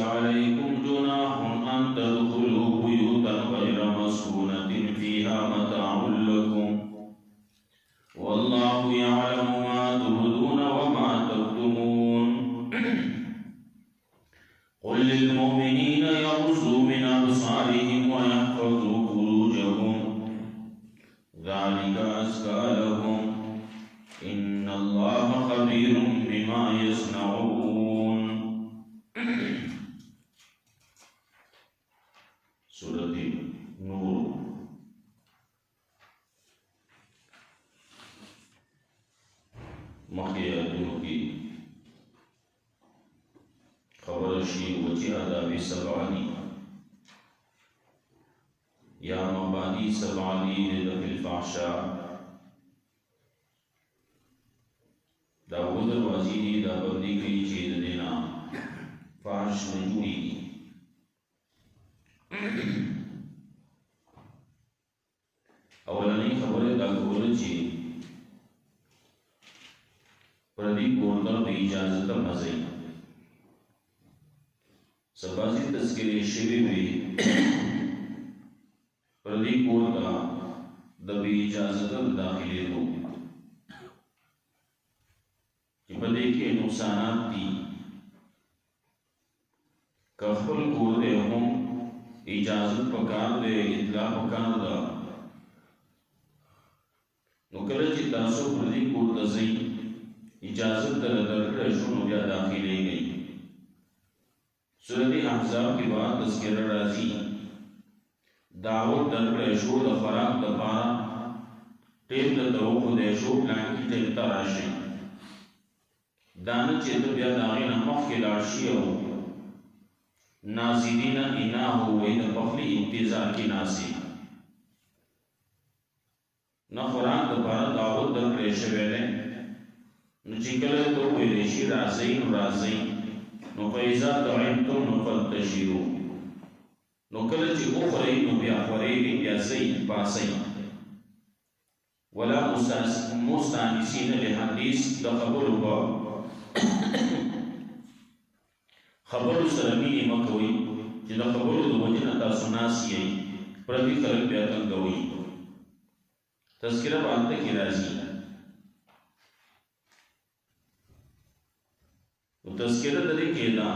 عليكم جناح أن تدخلوا بيوتا غير مسكونة فيها متاع لكم والله يعلم ما تبدون وما تكتمون قل للمؤمنين يغضوا من أبصارهم ويحفظوا فروجهم ذلك أزكى لهم إن الله خبير بما يصنعون. سورة نور. مخیاتوں کی خبر شی وجہ آداب سبعانی یا مبانی سبعانی لدف الفحشاء دا وہ دروازی دی دا بندی کئی چید دینا فحش نجوری کی اولانی خبر دا خبر چی پردی کورتا بے اجازت مزئی سبازی تذکری شوی ہوئی پردی کورتا دا بے اجازت داخلی دو کہ پدے کے نقصانات دی کفل کور دے ہوں اجازت پکار دے اطلاع پکار دا نکل چی تاسو پردی کورتا زی اجازت در رشون یا داخلے گئی. سورت احزاب کے بعد تذکر رازی دعوت در رشو دا فراق دا پارا ٹیب دا توقع دیشو پلان کی ٹیبتا راشی دانا چیتا بیا داغینا مخ کے لارشی ہو نازدین انا ہوئی دا پخلی انتظار کی ناسی نا فراق دا پارا دعوت در رشو ویلے نو چکل تو ویلیشی رازین نو فیضا تعینتم نو فلتشیرو نو کل چی اخری نو بیا خوریگی بیا زین پاسین ولا مستانسین لحدیث دا خبرو با خبرو سرمینی مکوی چی دا خبرو دا وجنتا سناسی پردی خلق بیاتن گوی تذکرہ بانتا کی رازی تذکرہ دے کہنا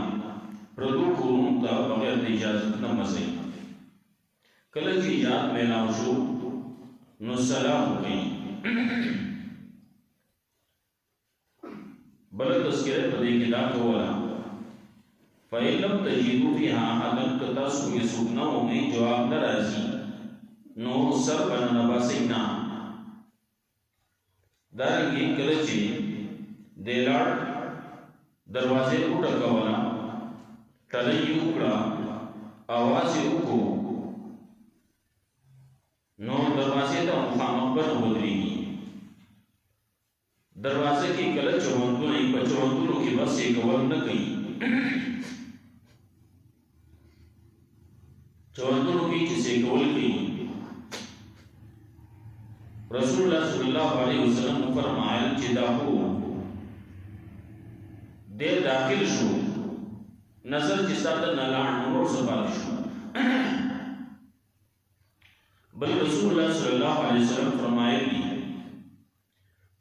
پردو کورون تا بغیر اجازت نہ مزئی کل کی یاد میں ناوشو نو سلام گئی بل تذکرہ دے کہنا کولا فَإِن لَمْ تَجِدُوا فِيهَا أَحَدًا كَتَاسُ يَسُقْنَا وَمِنْ جواب نرازی نو سر بنا باسینا دارنگی کلچی دیلار دروازے اٹھا کولا تلی اکڑا آوازی اکو نو دروازے تا مخامق بن بدری دروازے کی کلچ چوندو نہیں پچوندو کی بس ایک ور نہ گئی چوندو کی جسے کول گئی رسول اللہ صلی اللہ علیہ وسلم فرمائل چداہو دے داخل شو نظر جسا دا نلان نور سبال شو بل رسول اللہ صلی اللہ علیہ وسلم فرمائے لی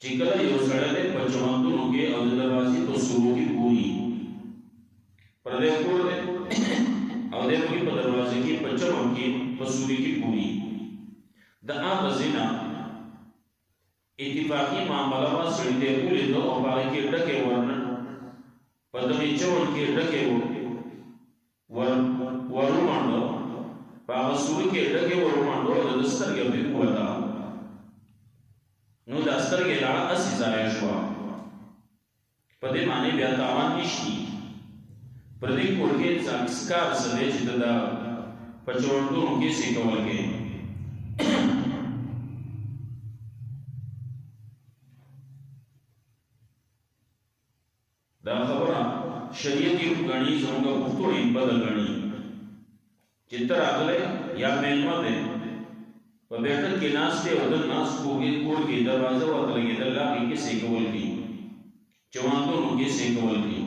چکلہ یو سڑلے پچواندونوں کے او دروازی تو سرو کی گوئی پردے کور دے او دے کی دروازے کی پچوان کی پسوری کی گوئی دا آب زینا اتفاقی معاملہ با سڑتے کولی دو او باقی کے ڈکے ورنن پدمی چون کے ڈکے ورو مانڈو پاغسوری کے ڈکے ورو مانڈو دستر کے بھی قوتا نو دستر کے لڑا اسی زائے شوا پدے مانے بیا تاوان نشتی پردی کوڑ کے سکار سدے چیتا دا پچوان دونوں کے سیکول کے دا خبرہ شریعتی گنی زنگا گفتو این بدل گنی چتر آگلے یا مینما دے و بیٹھت کے ناس دے ودل ناس کوڑ کی دروازہ وطلگی دلہ کی کسی کول کی چواندوں کی سی کول کی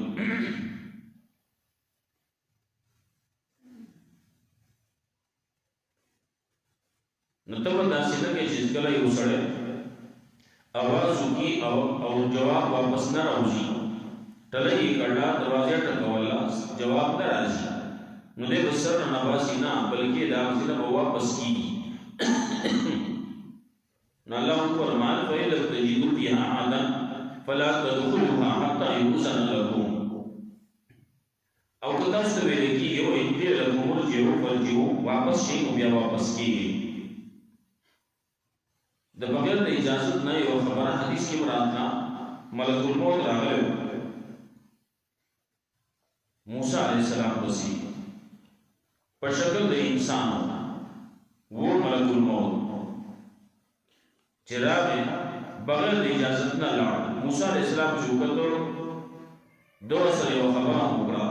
نو ته به داسې نه کوې چې کله یو سړی आवाज وکړي او جواب واپس نه راوځي، ټله یې کړله، دروازه ټکوله، جواب نه راځي، نو دی به سر نه باسي نه، بلکې د هغسې نه به واپس کېږي. نو الله فرمایل فإن لم تجدوا فيها أحدا فلا تدخلوها حتى يؤذن لكم. او که تاسو ته ویل کېږي وإن قیل لكم ارجعوا فارجعوا، واپس شئ نو بیا واپس کېږئ. د بغیر د اجازت نه یو خبره حدیث کې مراتله، ملک الموت راغلی موسی علیہ السلام پسې په شکل د انسان و ملک الموت چې راغی بغیر د اجازت نه لاړ. موسی علیہ السلام چې وکتل ده ورسره یوه خبره هم وکړه.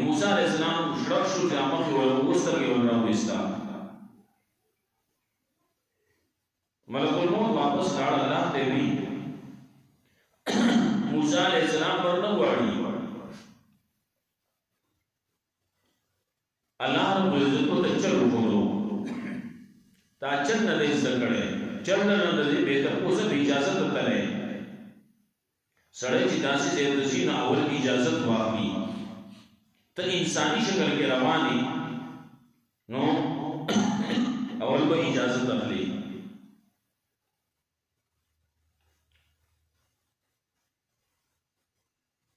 موسی علیہ السلام شړک شو چې مخکې وسترګې ور راوایسته. ملک الموت واپس لاړ، الله ته وی موسی علیہ السلام پر نه غواړي. الله رب العزت ته چل وکړو، تا چل نه دی زده کړی، چل نه دی به تر اوسه اجازه درکړی. سړی چې داسې ځای ته ځي نو اول اجازت واخلي. ته انساني شکل کې روان یې نو اول به اجازت اخلي.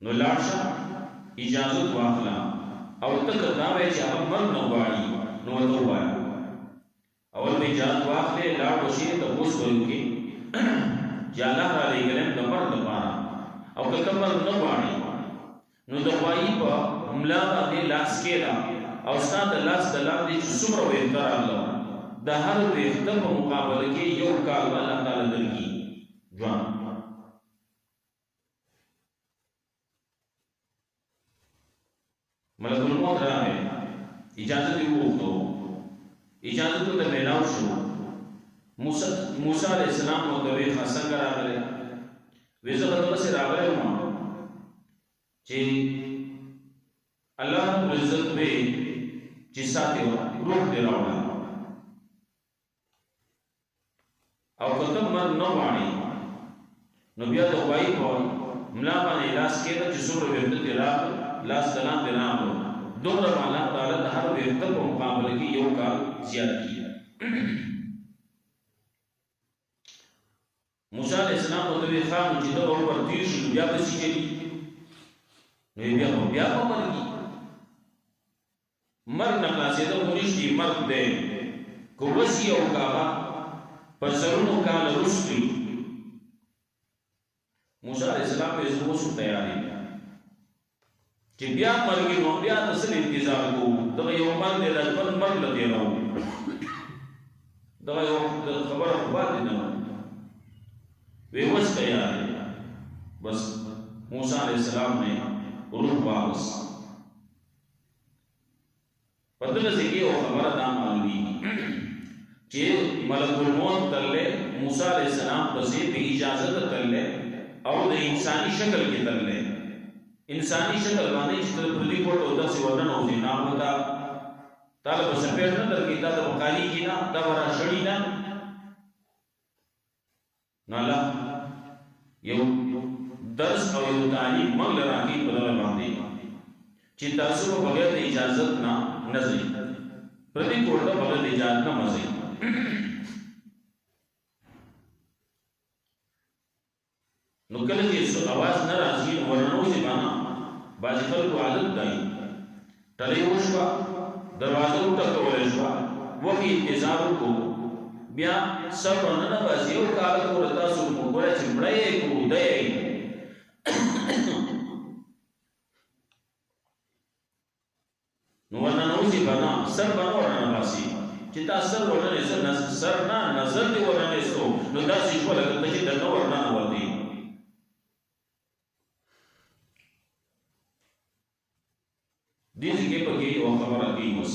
نو لاړ شه اجازت واخله، او ته که دا وایې چې هغه مرګ نه غواړي نو ورته ووایه. اول به اجازت واخلې، لاړ به شي، تپوس به وکړي چې الله رالېږلی یم د مرګ لپاره. او که ته مرګ نه غواړې نو د غوایي په ملا باندې لاس کښېږده او ستا د لاس د لاندې چې څومره ویښته راغله د هر ویښته په مقابله کې یو کال به الله تعالی درکړي ژوند. ملک الموت راغی، اجازت یې وغوښتو، اجازت ورته میلاو شو. موسی علیہ السلام ورته ویې ښه څنګه راغلی؟ ویې زه به دغسې راغلی وم چې الله رب العزت وی چې ساتې روح دې راوړه، او که ته مرګ نه غواړې نو بیا د غوایي په ملا باندې لاس کښېږده چې څومره ویښته دې راغله، لاس د لاندې راغلو، دومره به الله تعالی د هر ویښته په مقابله کې یو کال زیات کړي. موسی علیہ السلام ورته ویې ښه نو چې ته به ور تېر شي نو بیا به څه کوي؟ نو بیا به مرګي. مرګ نه خلاصېدل خو نشته، مرګ دی که وسي او که هغه په زرونو کاله وروسته وي. موسی علیہ السلام ویې زه اوس تیار یم چې بیا مرګي نو بیا د څه انتظار کوو؟ دغه یو مرګ دی، د خپل مرګ له تېروو، دغه یو خبره خو پاتې نه وه. وی اوس تیار دی. بس موسی علیہ السلام نے روح واپس. په دغه ځای کې یو خبره دا معلومېږي چې ملک الموت تللی موسی علیہ السلام پسې په اجازت تللی او د انساني شکل کې تللی. انساني شکل باندې چې ته پردي کوټ او داسې ورننوځې نو هغه ته تاله به سپېټ نه درکړي، تا ته به کالیږي نه، دا به راشړي نه. نو الله یو درس او یو تعلیم موږ له راکړي په دغه باندې چې تاسو به بغیر د اجازت نه ځئ، پردي کوټ ته بغیر د اجازت نه مه ځئ. نو کله چې اواز نه راځي نو ورننوځې به نه. بعضې خلکو عادت دی، ټلۍ وشوه، دروازه وټکولی شوه، وخت انتظار وکړو، بیا سر ورننه باسي، یو کاله پورې تاسو وګورئ چې مړی یې که اوده یې نو ورننوځي به نه، سر به نه ورننه باسي. چې تا سر ورننیسته، سر نه نظر دې ورننیستو نو داسې شوه لکه ته چې درنه ورننه وتې. دې ځای کې پکې یوه خبره کوي. اوس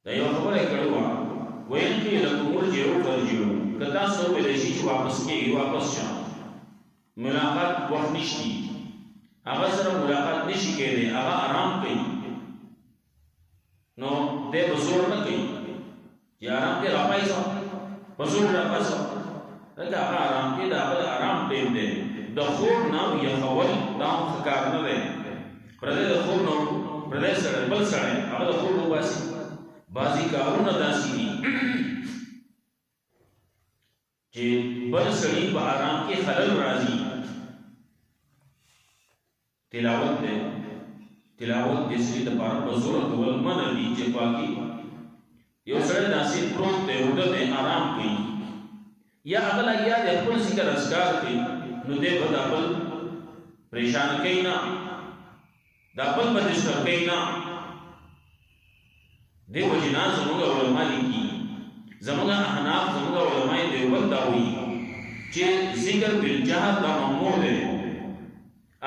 دا یوه خبره یې کړې وه، ویل قیل لکم ارجعوا فارجعوا، که تاسو وویلی شي چې واپس کېږي واپس شه، ملاقات وخت نشته، هغه سره ملاقات نشي کېدی، هغه آرام کوي، نو دی به زور نه کوي، چې آرام کې راپایسو پسول راپاسو دا آرام کې دا آرام ټیم دی د خوب نام یخول دا ښکار نه دی پردې د خوب نو پردې سره بل سره هغه د خوب وباسي بازي کارونه داسي دي چې بل سړي په آرام کې خلل راځي تلاوت دې سړي د پاره په زور کول منع دي چې پاکي یو سړی داسې پروت دی ودته آرام کوي یا هغه لګیا د خپل ذکر اذکار کوي نو دې به د خپل پریشان کوي نه د خپل بدشتر کوي نه دې وجنا زموږ علماء لیکي زموږ احناف زموږ علماء دیوبند دا وایي چې ذکر بالجهر دا ممنوع دی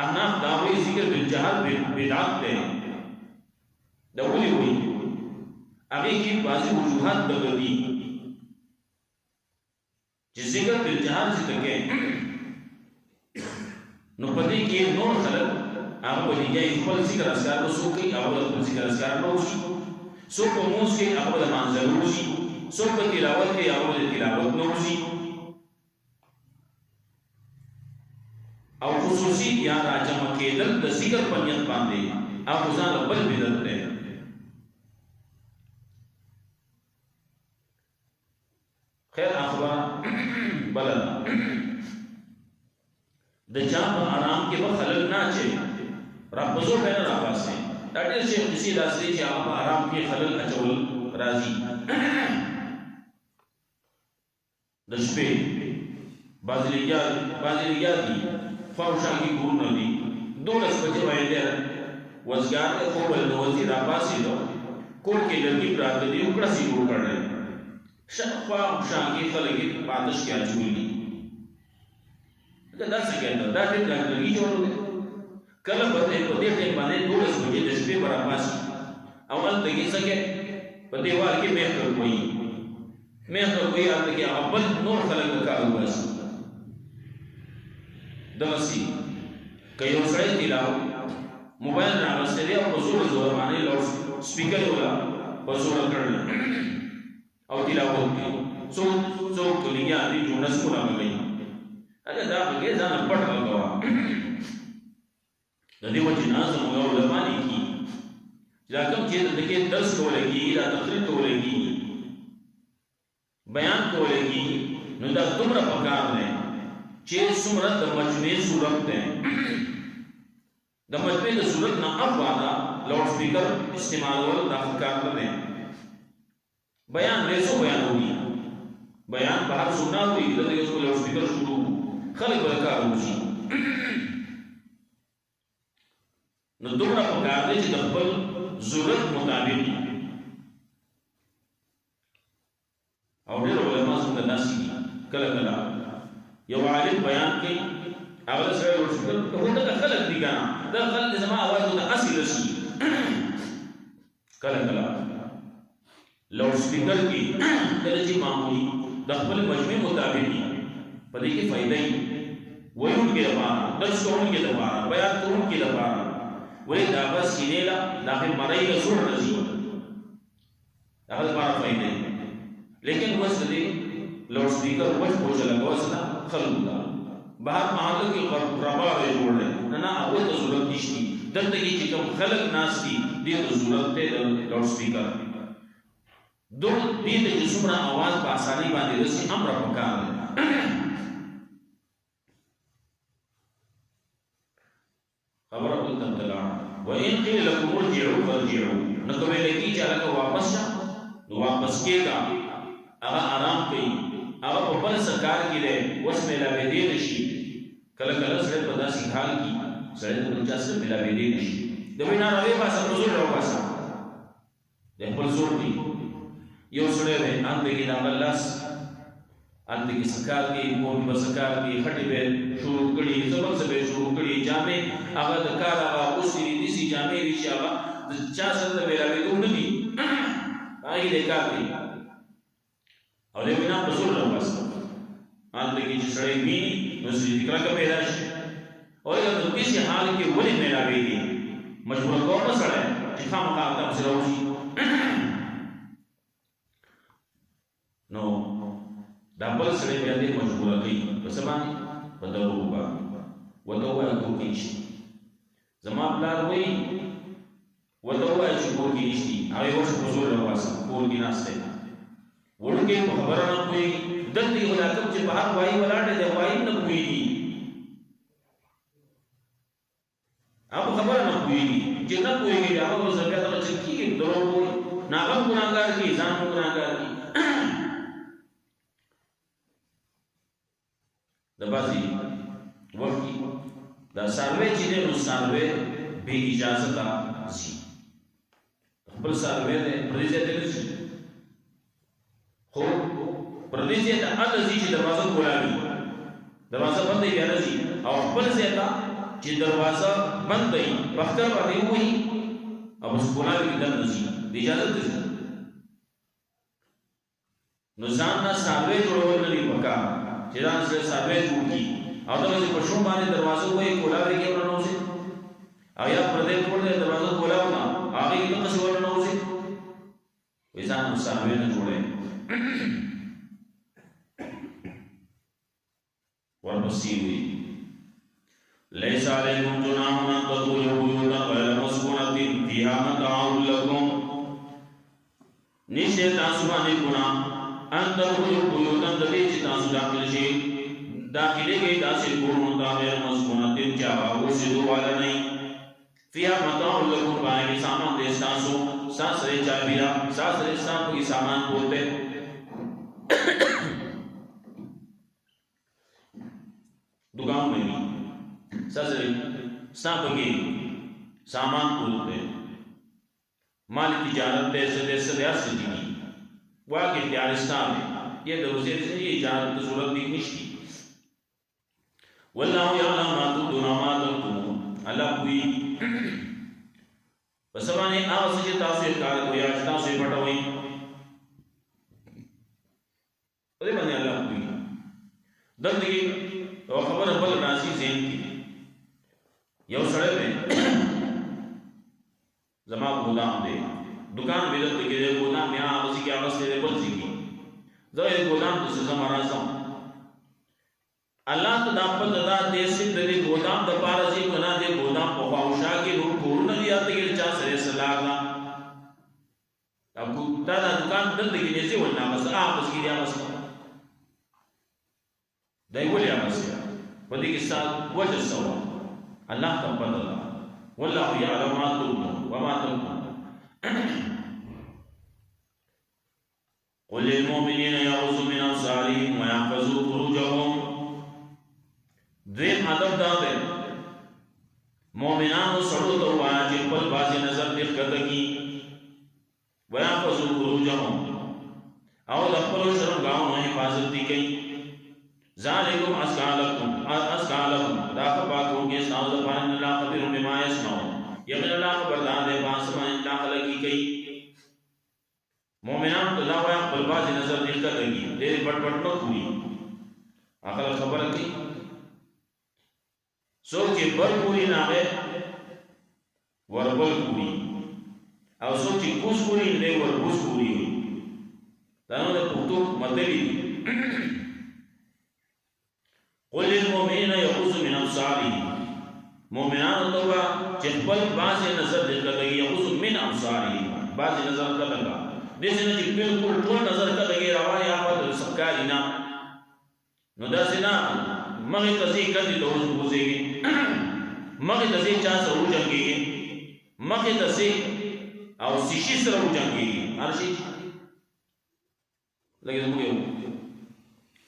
احناف دا وایي ذکر بالجهر بدعت دی دا ولي وایي هغه کې بعضي وجوهات دغلي چې ذکر بالجهر څه کوي نو پدې کې نور خلک هغه ولې خپل ذکر اذکار وسو کوي هغه خپل ذکر اذکار نه وشي سو په موږ کې هغه د منځل وشي سو په تلاوت کې هغه د تلاوت نه وشي او خصوصي یا راجم کېدل د ذکر په نیت باندې هغه ځان بل بدل دی خیر اخبار بلد د چا په آرام کې به خلل نه اچي رابزو کنه راپاسه دا ډېر شي کسی داسې چې هغه په آرام کې خلل اچول راځي د شپې بازلیګیا دي فوشانګي ګورنه دي دولس بجې باندې وزګار خو بل نوځي راپاسه دو کور کې لږی پراته دي وکړه سی ګور کړل شفا شانګي خلګي پاتش کې اچولي دا څه کېدل دا ټیم لګي جوړول کله په دې ټیم باندې دولس بجې د شپې براباسي اول دغه څه کې په دیوال کې مې کوي هغه کې خپل نور خلک کارو باسي دغسي کيو سړی تلاو موبایل راغسته دی او په زور باندې لوډ سپیکر ولا په زور کړل او تلاوت کوي څو کلیه دي جوړس کو راغلي اګه دا به ځان پټ لګوا د دې وجه نه زموږ علماء لیکي چې کوم چې دغه درس کولېږي دا تقریر کولېږي بیان کولېږي نو دا دومره پکار نه چې څومره د مجموعي صورت ده د مجموعي د صورت نه افواده لاؤډ سپیکر استعمالول دا پکار نه بیان ریسو بیان ہوئی بیان بہت سننا ہوئی لدے اس کو لاؤڈ سپیکر شروع خلق برکار ہوشی نو دومره پکار دی چې د خپل ضرورت مطابق او ډېر علماء څنګه ناسي کله کله یو عالم بیان کوي هغه سره لاؤډ سپیکر هغه خلق دی کنه دا خلق زما आवाज د اصل شي کله کله لاؤڈ سپیکر کی کله چې معمولی د خپل مجموعي مطابق په دې کې فائدې وایون کې لپاره درس کوونکي لپاره بیان کوونکي لپاره ولې دا بس سینېلا دا په مړی له زور راځي هغه لپاره فائدې لیکن وس دې لاؤڈ سپیکر وښ پوښ لګوسنا خلک بهر محل کې ربا جوړل نه هغه ته ضرورت نشته دلته کې چې کوم خلک ناس دي دې ته ضرورت دی لاؤڈ سپیکر دو دې ته چې څومره आवाज په اسانۍ باندې رسي امر پکار خبره ټول تم تلا وان قيل لكم ارجعوا فارجعوا نو کوي لګي چې هغه واپس شه نو واپس کېږي هغه آرام کوي هغه په بل سرکار کې دی اوس ملاوي دی نشي کله کله سره په داسې حال کې سره د چا سره ملاوي دی نشي د وینا راوي پاسه حضور راوځه د خپل زور دی یو سره دی ان دې دا بللاس ان دې سکار کې مون بسکار کې خټي به شروع کړي زبر زبر شروع کړي جامې هغه د کار هغه اوسې دي سي جامې دي چې هغه د چا سره ملاوي دوی هغه دې کار دی او دې وینا په زور راوځه ان دې چې سره وی نو ذکر کا پیدا شي او یو د دې حال کې ولې ملاوي دي مجبور کوم سره چې خامخا تاسو راوځي سړی بیا دې مجبوره کوي په څه باندې په دروغ باندې ورته ووایه کور کې نشته زما پلار وایي ورته ووایه چې کور کې نشتي هغې ورشه په زور راوباسه کور کې ناستی وړوکی په خبره نه پوهېږي دلته یې خو دا کوم چې په هر وایي ولاړ دی د وایي نه پوهېږي هغه خبره نه پوهېږي چې نه پوهېږي هغه اوس بیا دغه چې کېږي دروغ وایي نو هغه هم ګناهګار کړي ځان هم ګناهګار کړي د بعضې وخت کې دا څاروی چې دی نو څاروی بې اجازته ځي خپل څاروی دی پردي ځای ته نه ځي خو پردي ځای ته هلته ځي چې دروازه کولاوي دروازه بنده بیا نه ځي او خپل ځای ته چې دروازه بند دی په اختر باندې ووهي او بس کولاوي کې دننه ځي د اجازت ته ځي نو ځان نه څاروی جوړول نه دي پکار چې ځان سره څاروی جوړ کړي او دغسې په شوم باندې دروازه ووهي کولاوي کې ورننوځي او یا پردی کور دی دروازه کولاو نه هغې کې دغسې ورننوځي وایي ځان هم څاروی نه جوړوي ورپسې وایي ليس عليكم جناح أن تدخلوا بيوتا غير مسكونة فيها متاع لكم نشته تاسو باندې ګناه ان تدخلوا بيوتا د دې چې تاسو داخل شئ داخلي کې داسې کورونو ته غیر مسکونة چې هغه اوسېدو والا نه وي فيها متاع لكم باندې سامان دې تاسو ساسره چابیرا ساسره سامان کې سامان بولته दुकान में सजरी सांप की सामान बोलते माल तिजारत देश देश से जी वहाँ के त्यारिस्तान में ये दरोजे से ये इजारत की सूरत दी निश्ची वल्लाहु यअलम मा तुबदून मा तक्तुमून अल्लाह कोई बसवाने आवाज़ से तासीर कार को या तासीर पटवाई अरे बने अल्लाह कोई दंदगी तो खबर बल राशि ज़ेन की यौ सड़े में जमा गोदाम दे दुकान बेदत के दे गोदाम में आवाज़ की आवाज़ तेरे बल सी की जो ये गोदाम तो जमा राज़म अल्लाह तो दापत दा देश दे गोदाम द पारजी बना दे गोदाम पहुंचा के लोग पूर्ण दिया ते के चा सरे सलागा अब दादा दुकान बंद की जैसे वरना बस आपस की आवाज़ दाइवले आवाज़ वदी के साथ वजह सवा अल्लाह का बदला वल्लाहु यअलम मा तुबदून व मा तक्तुमून क़ुल लिल-मुमिनीना यग़ुज़्ज़ू मिन अब्सारिहिम व यहफ़ज़ू फ़ुरूजहुम द्वेम अदब दादे मोमिनानो सड़ो तो वाया जिन पर बाजी नजर दिखत की व यहफ़ज़ू फ़ुरूजहुम और अपनो शर्मगाहों में हिफाजत दी गई ज़ालिकुम अज़का लकुम राख पाकों के साउज़ पान अल्लाह ख़बीरुम बिमा यस्मऊन यकीन अल्लाह खबरदार है बासमा अल्लाह खलकी गई मोमिनान तो अल्लाह वाया बलबाज नजर दिखत लगी तेरी बट न पूरी आखिर खबर की सो के बर पूरी ना है वरबल पूरी और सो की कुछ पूरी ले वर कुछ पूरी हुई तानो ने पुख्तो मतली क़ुल लिल-मुमिनीना यग़ुज़्ज़ू मिन अब्सारिहिम मोमिनान तो वा चहपल बाज नजर दिखत लगी यग़ुज़्ज़ू मिन अब्सारिहिम बाज नजर का लगा देश ने बिल्कुल टोल नजर का लगे रवा या पर सरकारी ना नो दसना मगे तसी कदी तो बुझेगी मगे तसी चा सरू जंगेगी मगे तसी और शिशी सरू जंगेगी अर्शी लगे मुगे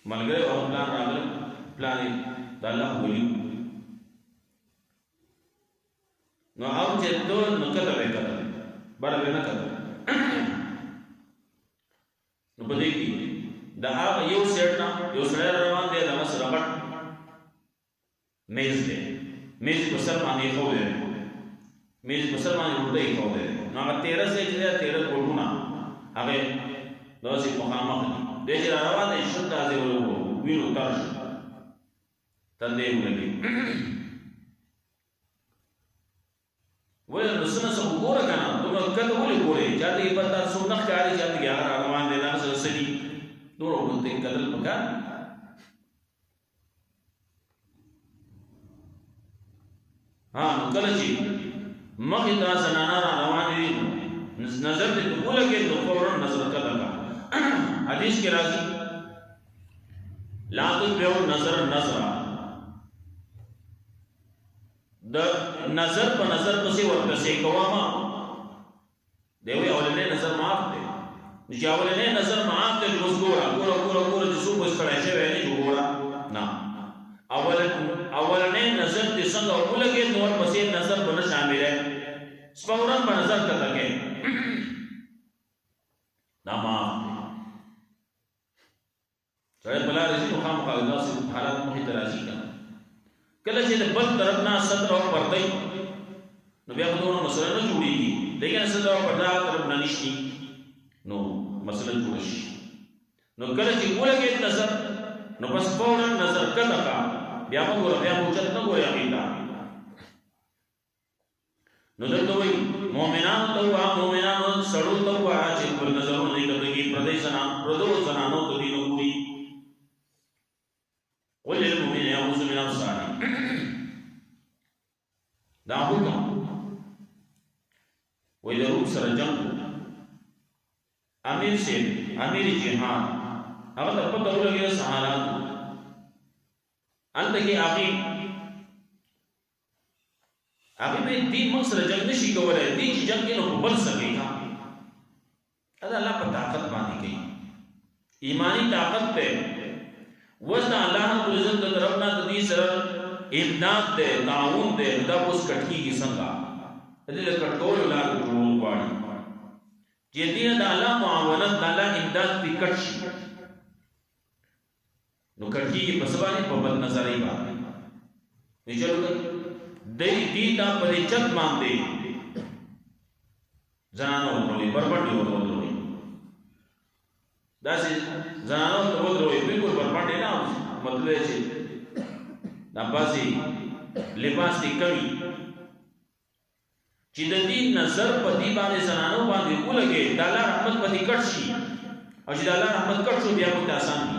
मलगरे और प्लान रागले प्लान दाल्ला बोली नो आउ चेतो नकत रेकत बड़ा बेना कर नो बदेगी दा यो सेट ना यो सरे रवान दे दा मस रबट मेज दे मेज बसर माने खो दे मेज बसर माने उड़े खो दे ना 13 से 13 कोटुना आगे दोसी पखामा दे जरा रवान दे शुद्ध दे वो वीरो तरश तंदे लगी वो नसना सब गोरा kana तुम कद बोले गोरे जाते ये बता सुनख कारी जाते 11 रवान दे ना सही दोनों बोलते कदल पका ها کله چې مخې ته زنانه را روانې دي نظر دې په ولګي نو فورا نظر کړه حدیث کې راځي لا تتبعوا النظر د نظر په نظر پسې ورپسې کوما دیوی اولنې نظر معاف دی چې اولنې نظر معاف دی اوس ګوره چې څو بس کړای شي وایي ګوره نه اولنې نظر دې څنګه ولګي نو ورپسې نظر بل شامل ہے فورا په نظر کته کې دا معاف سره بلا رزي مخام قاعده سي حالات مخ ترازي کله چې بل طرف نه ستر او پردای نو بیا په دوه مسله نه جوړيږي لیکن ستر او پردا طرف نه نشي نو مسله جوړ شي نو کله چې ولګي نظر نو بس فورا نظر کته کا بیا موږ چت نه ګوریا کیتا نو دلته وي مؤمنان ته سړو ته چې پر نظرونه نه کوي پردو زنانو ته دی نو وي قل للمؤمنين يغضوا من أبصارهم دا حکم وإذا روح سر جنگ امیر جهاد هغه ته پته ولګي سہالات انت کې هغه به دې مقصد جنگ نشي کولای دې چې جنگ نه بل سکے دا الله په طاقت باندې کوي ایمانی طاقت ته وزن الله رب العزت طرفنا تدی سر امداد دے تعاون دے دا اوس کټکی کی څنګه دې کټکول لا جوړول غواړي چې دې د الله معاونت د الله امداد په کټ شي نو کټکی کی پسبانی په بد نظرې باندې نشلو دې تا پرې چت باندې ځانو ورولې بربندي ورولې دا سي ځانو ته ورولې بالکل بربندي نه مطلب چې دا باسي لباس دې کوي چې د دې نظر په دې باندې ځانو باندې ولګي د الله رحمت په دې کټ شي او چې د الله رحمت کټ شو بیا په آسان دي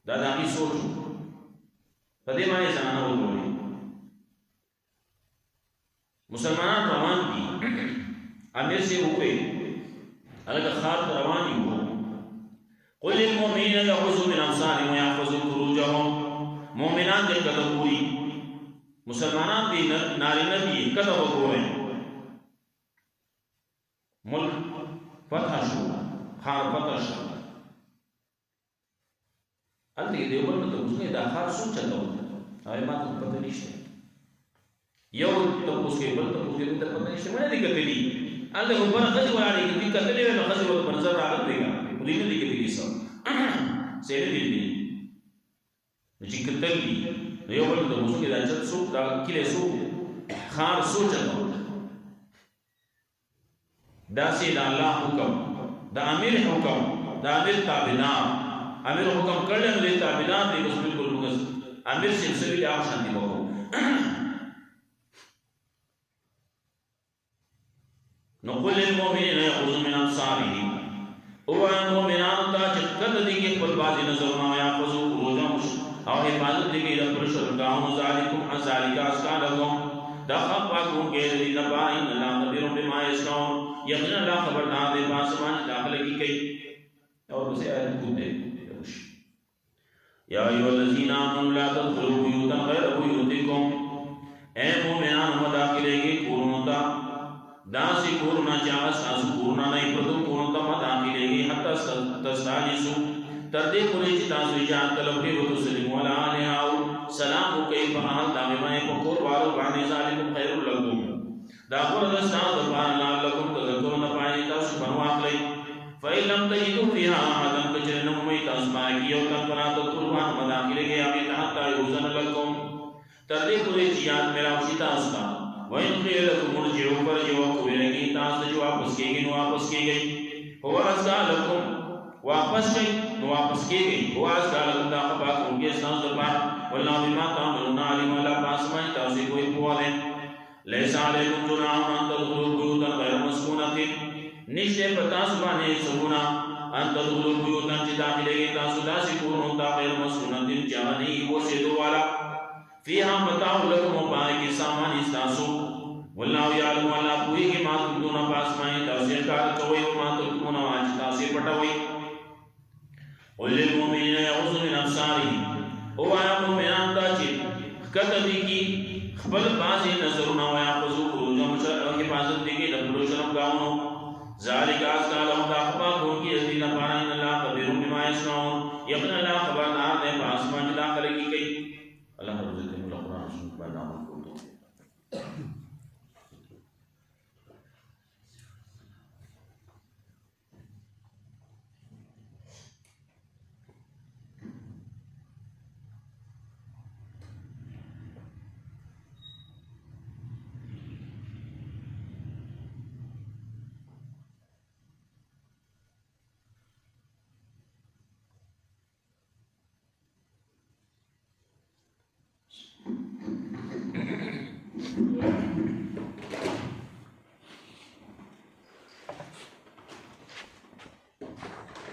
دا دغه سوچ په دې باندې ځانو ورولې مسلمانان روان دي امیر سے ہوئے هغه خار روان دي قل للمؤمنين يغضوا من ابصارهم ويحفظوا فروجهم مؤمنان دې کله پوری مسلمانان دې نارینه دي کله وګورئ ملک فتح شو خار فتح شو الته دې ورته ته اوسه دا خار څو چلو هغه ما ته پته نشته یو ته اوسه بل ته اوسه ته پته نشته مې دې کتلی الته وبره غږ ولاړې دې کتلې نو غږ په نظر راغلی دې نه دې کتلی څه سره دې چې کتلی یو بل ته اوسه دا چې څو دا کله څو خار څو چلو دا سي د الله حکم د امیر حکم د امیر تابعدار امیر حکم کړل نو د تابعدار دې اوس بالکل موږ امیر سلسله له آشان دی وکړو نو قل للمؤمنين يغضوا من ابصارهم او المؤمنان ته چې کله دې کې خپل باندې نظر نه یا فزو روزه او حفاظت دې کې د پر شرکاو ذالکم ذالک اسکالهم دا خپاکو کې دې نه باین الله نبیرم بما یشاء یقینا الله خبردار دې پاسمان داخله کی کوي اور اسے آیت کو دے یا ایھا الذین آمنوا لا تدخلوا بیوتا غیر بیوتکم اے مومنان مداخلے کی کورونتا داسی کورنا چاہا ساسو کورنا نہیں پردو کورنتا مداخلے کی حتی تستانسو تردے پوری چتاسو اجاد طلبی و تسلیم والا آلیہاو سلام و کئی فہل دامیمائے پکور والو بانی ذالکم خیر لکم داخل دستان دفان اللہ لکم تذکر نفائی تاسو بنواق لئی فَإِن لَمْ تَجِدُوا فِيهَا أَحَدًا فَجَنَّهُ مَيْتًا اسْمَاءَ وَتَنْفَرَا تَدْخُلُوهَا مَدَاخِلِ کے آگے تحت يُؤْذَنَ لَكُمْ تردے پورے چیات میرا وشیتا استا وَإِنْ قِيلَ لَكُمُ ارْجِعُوا فَارْجِعُوا قُوِلَگی تاست جو واپس کی گئی نو واپس کی گئی هو أزكى لكم واپس گئی نو واپس کی گئی هو أزكى لكم دا خباک ان کے سانس دپار واللہ بما تعملون علیم اللہ پاسمائی تاسی کوئی پوالے لیس علیکم جناح ان تدخلوا بیوتا غیر مسکونۃ نشتے پتا سبانے سبونا ان تدخلوا بیوتا چی داخلے گی تاسو داسی کورنوں تا غیر مسکونۃ جانی وہ سیدو والا फिहा बताओ लकुम पाए के सामान इस्तासो वल्लाहु यालमु अल्लाह पूरी के मा तुमना पास माए तासे कार कोई मा तुमना आज तासे पटावई वलिल मुमिनीना यउज़ु मिन अब्सारिहिम ओ आया मुमिनान ताचे कदबी की खबल बाजी नजर ना वया फजू फुरूजम हिफाजत देके दबरो शरम गाउनो ज़ालिका अस्कालहुम दाखबा की अज़ीना पाना इन अल्लाह कबीरुम बिमा यस्नऊन यक़िन अल्लाह खबरदार ने पासमान जदा करेगी कई अल्लाह रज़्ज़क़ मुल कुरान सुन बना को दो